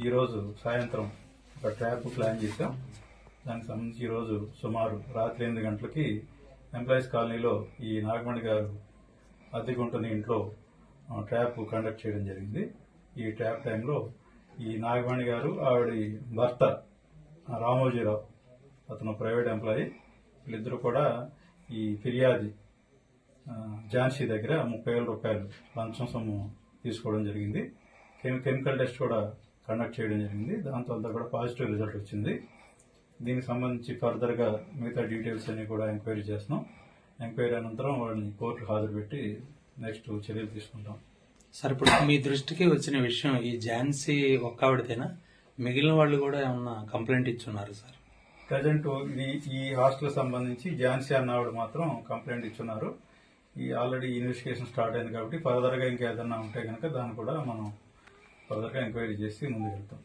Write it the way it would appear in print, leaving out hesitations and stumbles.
ఈరోజు సాయంత్రం ఒక ట్రాప్ ప్లాన్ చేశాం. దానికి సంబంధించి ఈరోజు సుమారు రాత్రి 8 గంటలకి ఎంప్లాయీస్ కాలనీలో ఈ నాగమణి గారు అద్దెకుంటున్న ఇంట్లో ట్రాప్ కండక్ట్ చేయడం జరిగింది. ఈ ట్రాప్ టైంలో ఈ నాగమణి గారు ఆవిడ భర్త రామోజీరావు, అతను ప్రైవేట్ ఎంప్లాయీ, వీళ్ళిద్దరూ కూడా ఈ ఫిర్యాది ఝాన్సీ దగ్గర 30,000 రూపాయలు లంచం సొమ్ము తీసుకోవడం జరిగింది. కెమికల్ టెస్ట్ కూడా కండక్ట్ చేయడం జరిగింది. దాంతో అంతా కూడా పాజిటివ్ రిజల్ట్ వచ్చింది. దీనికి సంబంధించి ఫర్దర్గా మిగతా డీటెయిల్స్ అన్ని కూడా ఎంక్వైరీ చేస్తున్నాం. ఎంక్వైరీ అనంతరం వాళ్ళని కోర్టుకు హాజరు పెట్టి నెక్స్ట్ చర్యలు తీసుకుంటాం. సార్, ఇప్పుడు మీ దృష్టికి వచ్చిన విషయం ఈ ఝాన్సీ ఒక్కావిడతేనా, మిగిలిన వాళ్ళు కూడా ఏమన్నా కంప్లైంట్ ఇచ్చున్నారు సార్? ప్రజెంట్ ఈ హాస్టల్ సంబంధించి ఝాన్సీ అన్నవాడు మాత్రం కంప్లైంట్ ఇచ్చున్నారు. ఈ ఆల్రెడీ ఇన్వెస్టిగేషన్ స్టార్ట్ అయింది కాబట్టి ఫర్దర్గా ఇంకా ఏదన్నా ఉంటే కనుక దాన్ని కూడా మనం ఫర్దర్గా ఎంక్వైరీ చేసి ముందుకు వెళ్తాం.